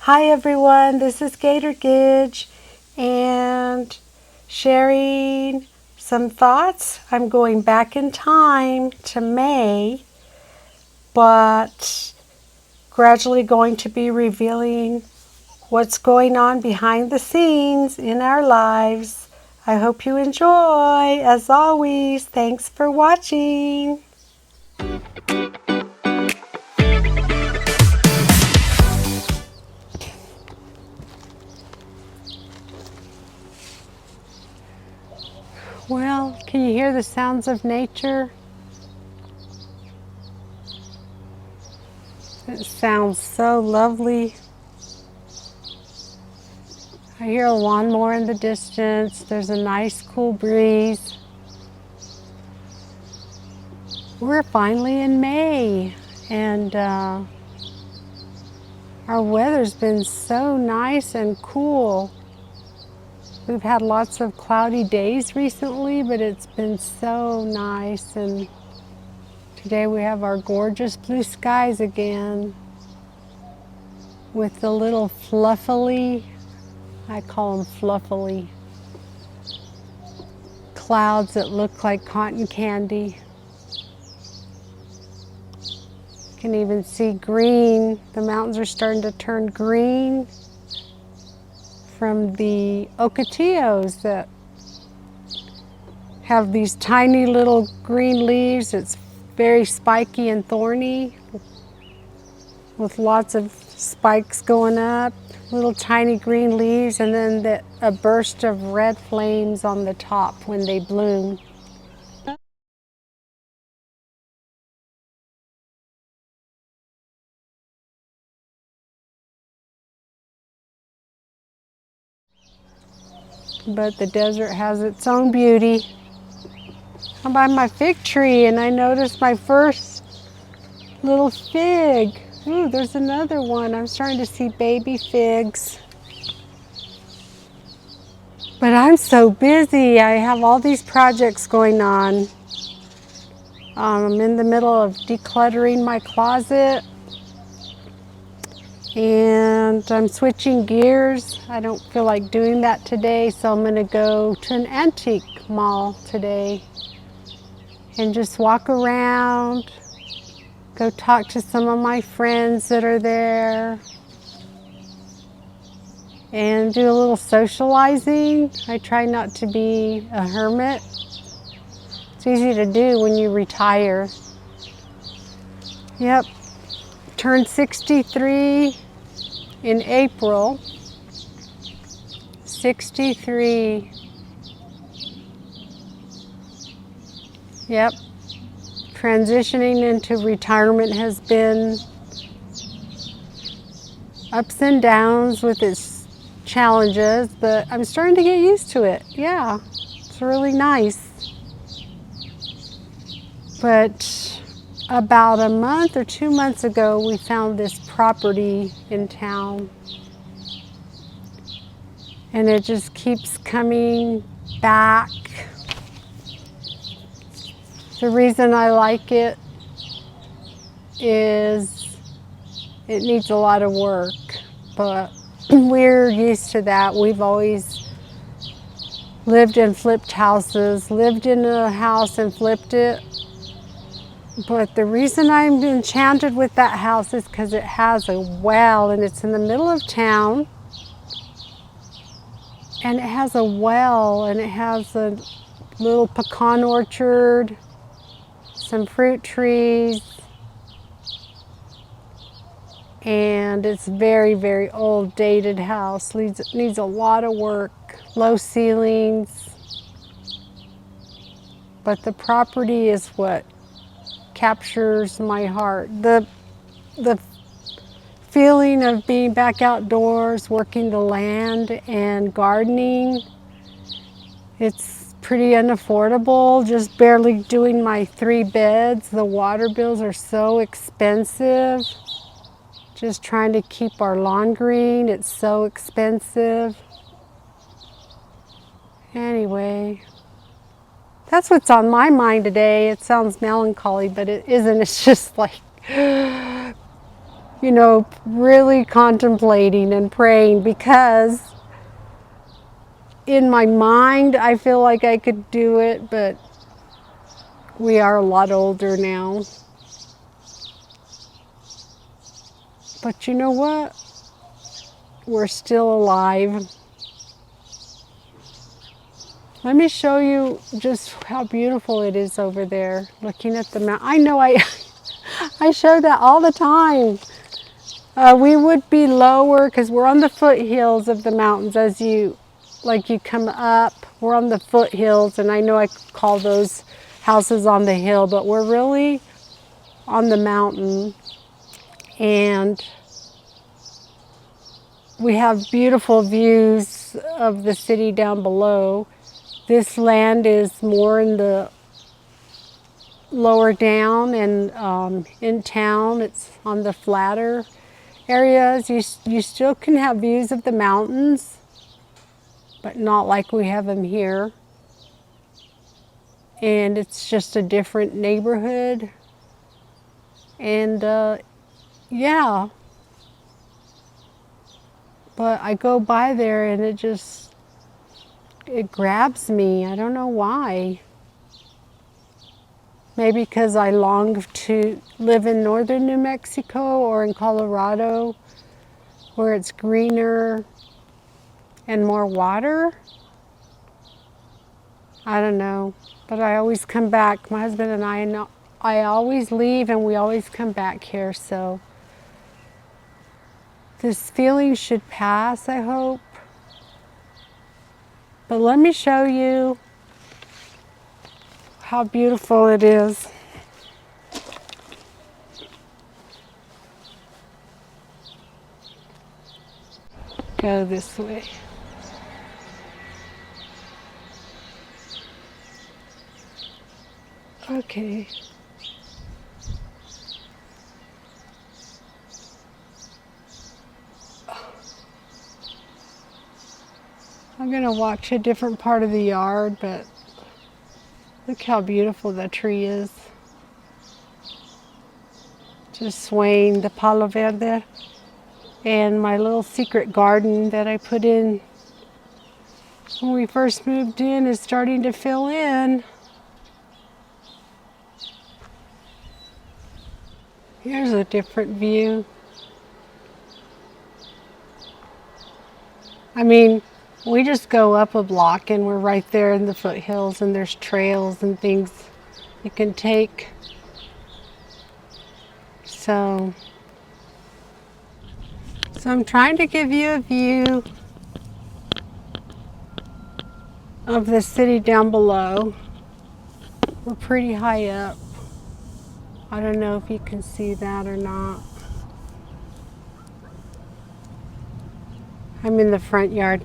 Hi everyone, this is Gator Gidge and sharing some thoughts. I'm going back in time to May, but gradually going to be revealing what's going on behind the scenes in our lives. I hope you enjoy. As always, thanks for watching. Well, can you hear the sounds of nature? It sounds so lovely. I hear a lawnmower in the distance. There's a nice cool breeze. We're finally in May, and our weather's been so nice and cool. We've had lots of cloudy days recently, but it's been so nice, and today we have our gorgeous blue skies again with the little fluffily, I call them fluffily, clouds that look like cotton candy. You can even see green. The mountains are starting to turn green from the ocotillos that have these tiny little green leaves. It's very spiky and thorny with lots of spikes going up, little tiny green leaves, and then a burst of red flames on the top when they bloom. But the desert has its own beauty. I'm by my fig tree and I noticed my first little fig. Ooh, there's another one. I'm starting to see baby figs. But I'm so busy. I have all these projects going on. I'm in the middle of decluttering my closet and I'm switching gears. I don't feel like doing that today, so I'm going to go to an antique mall today and just walk around, go talk to some of my friends that are there, and do a little socializing. I try not to be a hermit. It's easy to do when you retire. Yep, turned 63 in April. 63. Yep. Transitioning into retirement has been ups and downs with its challenges, but I'm starting to get used to it. Yeah, it's really nice. But about a month or 2 months ago, we found this property in town. And it just keeps coming back. The reason I like it is it needs a lot of work, but we're used to that. We've always lived in flipped houses, lived in a house and flipped it. But the reason I'm enchanted with that house is because it has a well and it's in the middle of town. And it has a well and it has a little pecan orchard, some fruit trees, and it's very, very old, dated house. Needs a lot of work, low ceilings. But the property is what captures my heart. The feeling of being back outdoors, working the land and gardening. It's pretty unaffordable, just barely doing my 3 beds. The water bills are so expensive. Just trying to keep our lawn green, it's so expensive. Anyway, that's what's on my mind today. It sounds melancholy, but it isn't. It's just like, really contemplating and praying, because in my mind I feel like I could do it, but we are a lot older now. But you know what? We're still alive. Let me show you just how beautiful it is over there, looking at the mountain. I know I show that all the time. We would be lower because we're on the foothills of the mountains. As you come up, we're on the foothills, and I know I call those houses on the hill, but we're really on the mountain, and we have beautiful views of the city down below. This land is more in the lower down, and in town it's on the flatter areas. You still can have views of the mountains, but not like we have them here. And it's just a different neighborhood. And yeah, but I go by there and it grabs me. I don't know why. Maybe because I long to live in northern New Mexico or in Colorado, where it's greener and more water. I don't know, but I always come back. My husband and I always leave and we always come back here. So this feeling should pass, I hope. But let me show you how beautiful it is. Go this way. Okay. I'm gonna watch a different part of the yard, but look how beautiful the tree is. Just swaying, the palo verde. And my little secret garden that I put in when we first moved in is starting to fill in. Here's a different view. I mean, we just go up a block and we're right there in the foothills, and there's trails and things you can take. So I'm trying to give you a view of the city down below. We're pretty high up. I don't know if you can see that or not. I'm in the front yard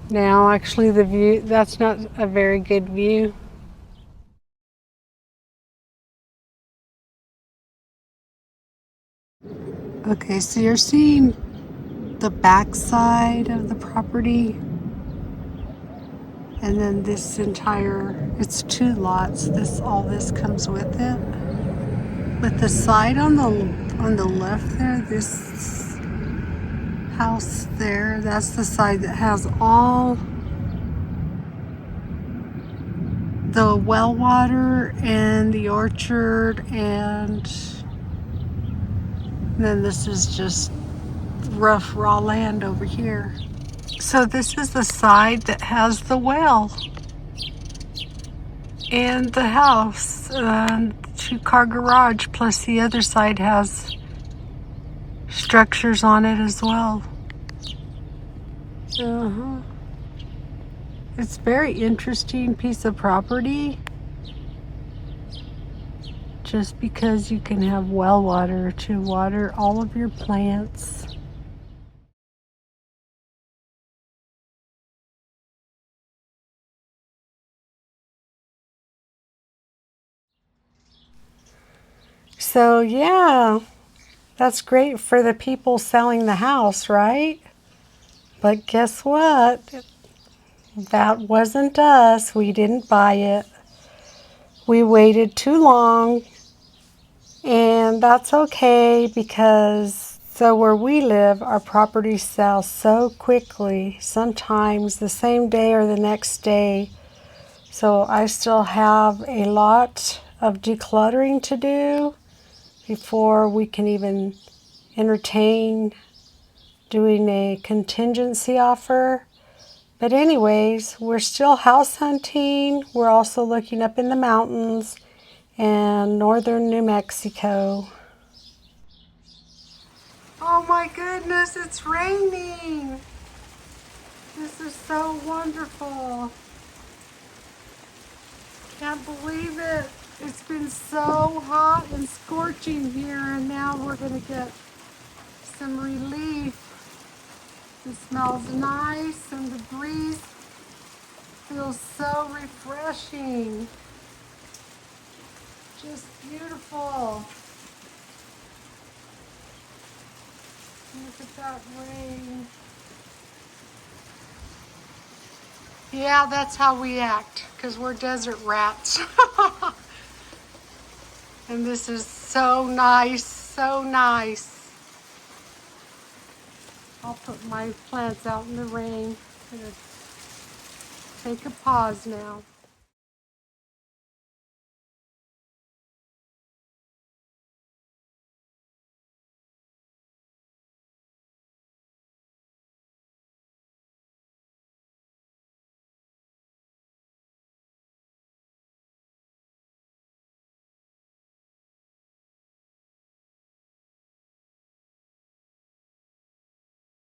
now. Actually, the view, that's not a very good view. Okay, so you're seeing the back side of the property, and then this entire, it's 2 lots. All this comes with it. But the side on the left there, this house there, that's the side that has all the well water and the orchard, and then this is just rough raw land over here. So this is the side that has the well and the house and 2-car garage, plus the other side has structures on it as well. It's a very interesting piece of property, just because you can have well water to water all of your plants. So yeah, that's great for the people selling the house, right? But guess what? That wasn't us. We didn't buy it. We waited too long, and that's okay, because So where we live, our properties sell so quickly, sometimes the same day or the next day. So I still have a lot of decluttering to do before we can even entertain doing a contingency offer. But anyways, we're still house hunting. We're also looking up in the mountains and northern New Mexico. Oh my goodness, it's raining. This is so wonderful. Can't believe it. It's been so hot and scorching here, and now we're going to get some relief. It smells nice, and the breeze feels so refreshing. Just beautiful. Look at that rain. Yeah, that's how we act, because we're desert rats. And this is so nice, so nice. I'll put my plants out in the rain. I'm gonna take a pause now.